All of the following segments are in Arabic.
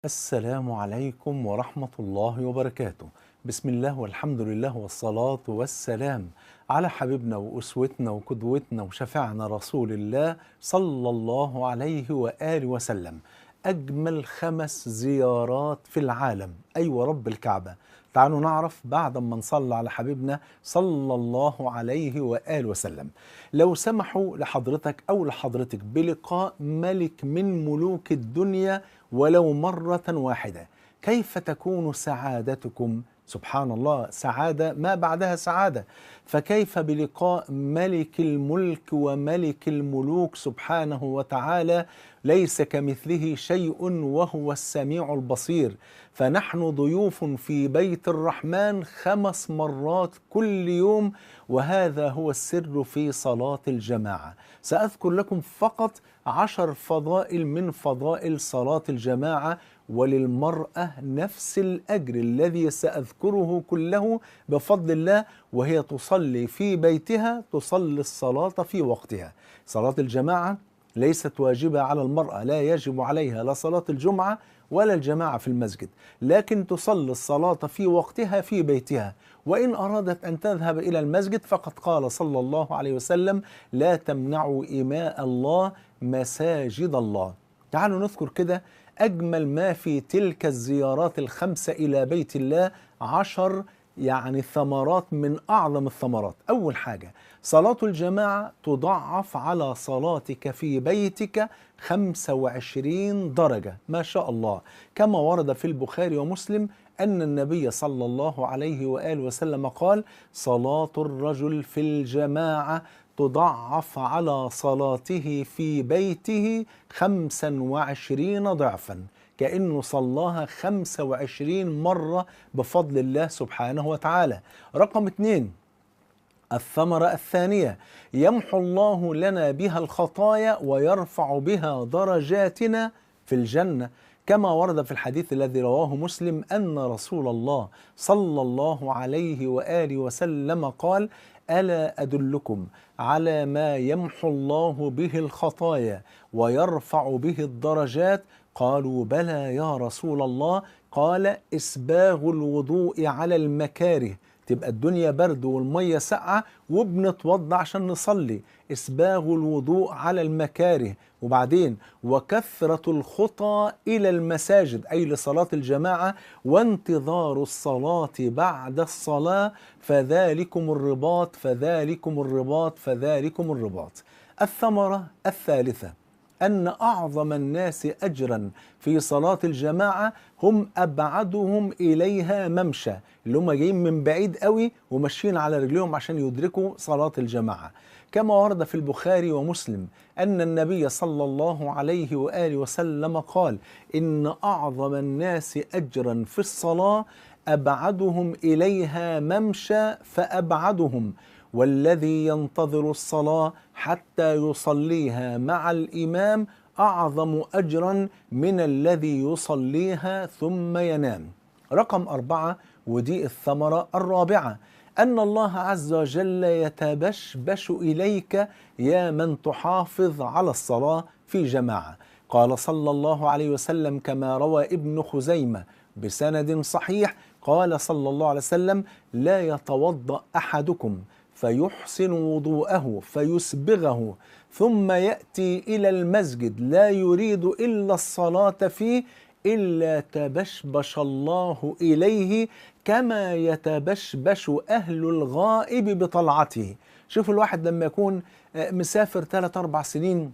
السلام عليكم ورحمة الله وبركاته. بسم الله والحمد لله والصلاة والسلام على حبيبنا وأسوتنا وقدوتنا وشفيعنا رسول الله صلى الله عليه وآله وسلم. أجمل 5 زيارات في العالم، أيوة رب الكعبة. تعالوا نعرف بعد ما نصلي على حبيبنا صلى الله عليه وآله وسلم. لو سمحوا لحضرتك أو لحضرتك بلقاء ملك من ملوك الدنيا ولو مرة واحدة، كيف تكون سعادتكم؟ سبحان الله، سعادة ما بعدها سعادة، فكيف بلقاء ملك الملك وملك الملوك سبحانه وتعالى؟ ليس كمثله شيء وهو السميع البصير. فنحن ضيوف في بيت الرحمن 5 مرات كل يوم، وهذا هو السر في صلاة الجماعة. سأذكر لكم فقط 10 فضائل من فضائل صلاة الجماعة، وللمرأة نفس الأجر الذي سأذكره كله بفضل الله، وهي تصلي في بيتها، تصلي الصلاة في وقتها. صلاة الجماعة ليست واجبة على المرأة، لا يجب عليها لا صلاة الجمعة ولا الجماعة في المسجد، لكن تصلي الصلاة في وقتها في بيتها. وإن أرادت أن تذهب إلى المسجد فقد قال صلى الله عليه وسلم: لا تمنعوا إماء الله مساجد الله. تعالوا نذكر كده أجمل ما في تلك الزيارات ال5 إلى بيت الله. 10 ثمرات من أعظم الثمرات. أول حاجة، صلاة الجماعة تضعف على صلاتك في بيتك 25 درجة، ما شاء الله، كما ورد في البخاري ومسلم أن النبي صلى الله عليه وآله وسلم قال: صلاة الرجل في الجماعة تضعف على صلاته في بيته 25 ضعفا، كأنه صلاها 25 مرة بفضل الله سبحانه وتعالى. رقم 2، الثمرة الثانية: يمحو الله لنا بها الخطايا ويرفع بها درجاتنا في الجنة، كما ورد في الحديث الذي رواه مسلم أن رسول الله صلى الله عليه وآله وسلم قال: ألا أدلكم على ما يمحو الله به الخطايا ويرفع به الدرجات؟ قالوا: بلى يا رسول الله. قال: إسباغ الوضوء على المكاره، تبقى الدنيا برد والمية ساقعة وبنتوضى عشان نصلي، إسباغ الوضوء على المكاره. وبعدين: وكثرة الخطى إلى المساجد، أي لصلاة الجماعة، وانتظار الصلاة بعد الصلاة، فذلكم الرباط فذلكم الرباط فذلكم الرباط. الثمرة الثالثة: أن أعظم الناس أجرا في صلاة الجماعة هم أبعدهم إليها ممشى، اللي هم جايين من بعيد قوي وماشيين على رجليهم عشان يدركوا صلاة الجماعة، كما ورد في البخاري ومسلم أن النبي صلى الله عليه وآله وسلم قال: إن أعظم الناس أجرا في الصلاة أبعدهم إليها ممشى فأبعدهم، والذي ينتظر الصلاة حتى يصليها مع الإمام أعظم أجرا من الذي يصليها ثم ينام. رقم 4، ودي الثمرة الرابعة: أن الله عز وجل يتبشبش إليك يا من تحافظ على الصلاة في جماعة. قال صلى الله عليه وسلم كما روى ابن خزيمة بسند صحيح، قال صلى الله عليه وسلم: لا يتوضأ أحدكم فيحسن وضوءه فيسبغه ثم يأتي إلى المسجد لا يريد إلا الصلاة فيه إلا تبشبش الله إليه كما يتبشبش أهل الغائب بطلعته. شوف الواحد لما يكون مسافر 3-4 سنين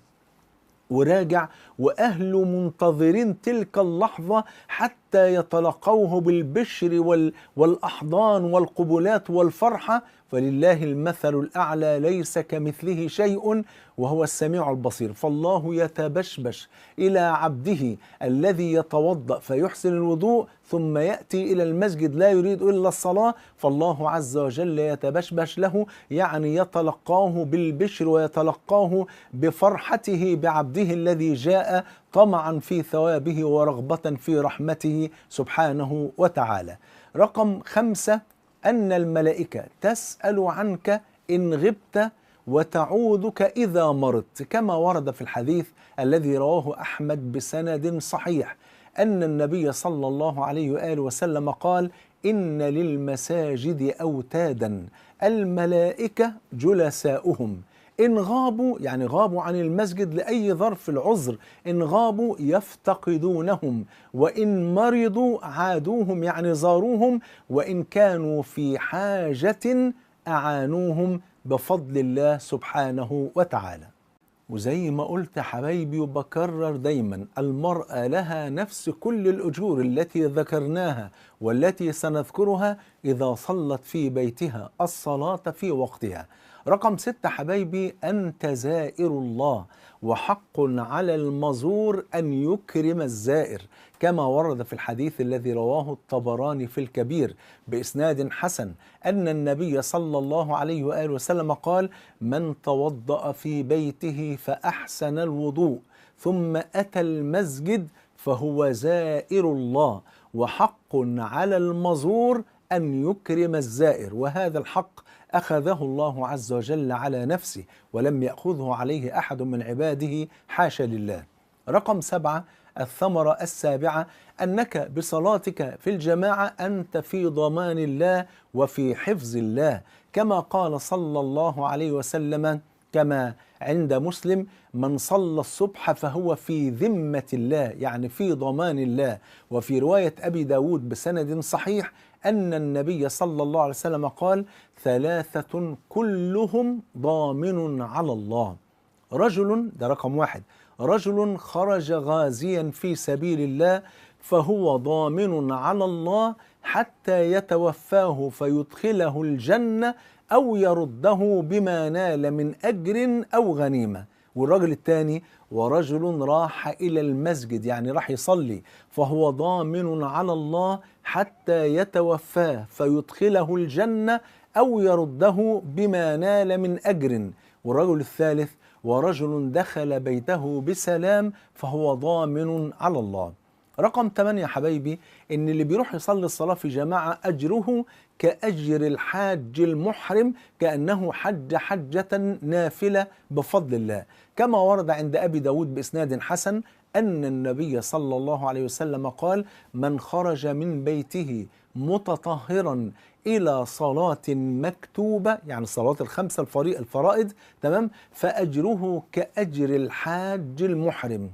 وراجع وأهله منتظرين تلك اللحظة حتى يتلقوه بالبشر والأحضان والقبلات والفرحة، فلله المثل الأعلى، ليس كمثله شيء وهو السميع البصير. فالله يتبشبش إلى عبده الذي يتوضأ فيحسن الوضوء ثم يأتي إلى المسجد لا يريد إلا الصلاة، فالله عز وجل يتبشبش له، يعني يتلقاه بالبشر ويتلقاه بفرحته بعبده الذي جاء طمعا في ثوابه ورغبة في رحمته سبحانه وتعالى. رقم 5، أن الملائكة تسأل عنك إن غبت وتعوذك إذا مرضت، كما ورد في الحديث الذي رواه أحمد بسند صحيح أن النبي صلى الله عليه وآله وسلم قال: إن للمساجد أوتادا الملائكة جلساؤهم، إن غابوا يعني غابوا عن المسجد لأي ظرف العذر، إن غابوا يفتقدونهم، وإن مرضوا عادوهم يعني زاروهم، وإن كانوا في حاجة أعانوهم بفضل الله سبحانه وتعالى. وزي ما قلت يا حبايبي وبكرر دايما، المرأة لها نفس كل الأجور التي ذكرناها والتي سنذكرها إذا صلت في بيتها الصلاة في وقتها. رقم 6 حبايبي، أنت زائر الله، وحق على المزور أن يكرم الزائر، كما ورد في الحديث الذي رواه الطبراني في الكبير بإسناد حسن أن النبي صلى الله عليه وآله وسلم قال: من توضأ في بيته فأحسن الوضوء ثم أتى المسجد فهو زائر الله، وحق على المزور أن يكرم الزائر. وهذا الحق أخذه الله عز وجل على نفسه ولم يأخذه عليه أحد من عباده، حاشا لله. رقم 7 الثمرة السابعة، أنك بصلاتك في الجماعة أنت في ضمان الله وفي حفظ الله، كما قال صلى الله عليه وسلم كما عند مسلم: من صلى الصبح فهو في ذمة الله، يعني في ضمان الله. وفي رواية أبي داود بسند صحيح أن النبي صلى الله عليه وسلم قال: 3 كلهم ضامن على الله. رجل، ده رقم 1، رجل خرج غازيا في سبيل الله فهو ضامن على الله حتى يتوفاه فيدخله الجنة أو يرده بما نال من أجر أو غنيمة. والرجل الثاني: ورجل راح إلى المسجد يعني راح يصلي فهو ضامن على الله حتى يتوفاه فيدخله الجنة أو يرده بما نال من أجر. والرجل الثالث: ورجل دخل بيته بسلام فهو ضامن على الله. رقم 8 يا حبايبي، إن اللي بيروح يصلي الصلاة في جماعة أجره كأجر الحاج المحرم، كأنه حج حجة نافلة بفضل الله، كما ورد عند أبي داود بإسناد حسن أن النبي صلى الله عليه وسلم قال: من خرج من بيته متطهرا إلى صلاة مكتوبة، يعني صلاة ال5 الفرائض، تمام، فأجره كأجر الحاج المحرم.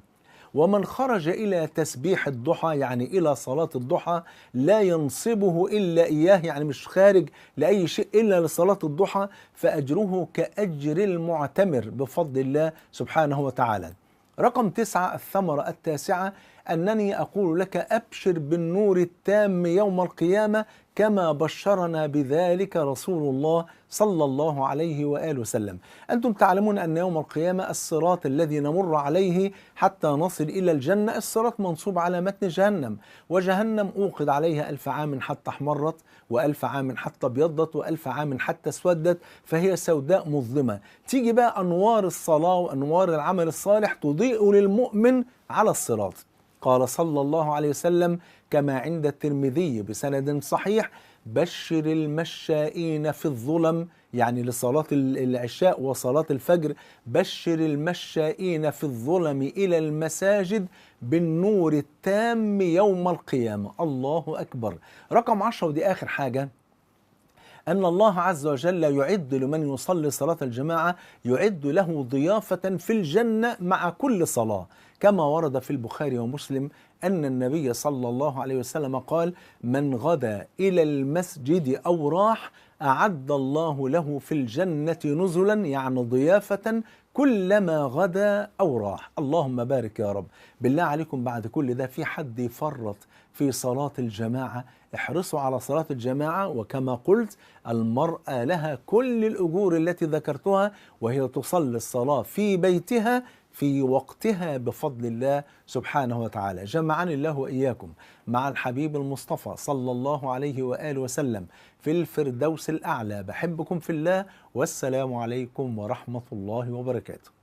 ومن خرج إلى تسبيح الضحى يعني إلى صلاة الضحى لا ينصبه إلا إياه، يعني مش خارج لأي شيء إلا لصلاة الضحى، فأجره كأجر المعتمر بفضل الله سبحانه وتعالى. رقم 9 الثمرة التاسعة، أنني أقول لك أبشر بالنور التام يوم القيامة كما بشرنا بذلك رسول الله صلى الله عليه وآله وسلم. أنتم تعلمون أن يوم القيامة الصراط الذي نمر عليه حتى نصل إلى الجنة، الصراط منصوب على متن جهنم، وجهنم أوقد عليها 1000 عام حتى احمرت، و1000 عام حتى ابيضت، و1000 عام حتى اسودت، فهي سوداء مظلمة. تيجي بقى أنوار الصلاة وأنوار العمل الصالح تضيء للمؤمن على الصراط. قال صلى الله عليه وسلم كما عند الترمذي بسند صحيح: بشر المشائين في الظلم، يعني لصلاة العشاء وصلاة الفجر، بشر المشائين في الظلم إلى المساجد بالنور التام يوم القيامة. الله أكبر. رقم 10 ودي آخر حاجة، أن الله عز وجل يعد لمن يصلي صلاة الجماعة، يعد له ضيافة في الجنة مع كل صلاة، كما ورد في البخاري ومسلم أن النبي صلى الله عليه وسلم قال: من غدا إلى المسجد أو راح أعد الله له في الجنة نزلا، يعني ضيافة كلما غدا أو راح. اللهم بارك يا رب. بالله عليكم بعد كل ده في حد يفرط في صلاة الجماعة؟ احرصوا على صلاة الجماعة، وكما قلت المرأة لها كل الأجور التي ذكرتها، وهي تصلي الصلاة في بيتها في وقتها بفضل الله سبحانه وتعالى. جمعني الله وإياكم مع الحبيب المصطفى صلى الله عليه وآله وسلم في الفردوس الأعلى. بحبكم في الله، والسلام عليكم ورحمة الله وبركاته.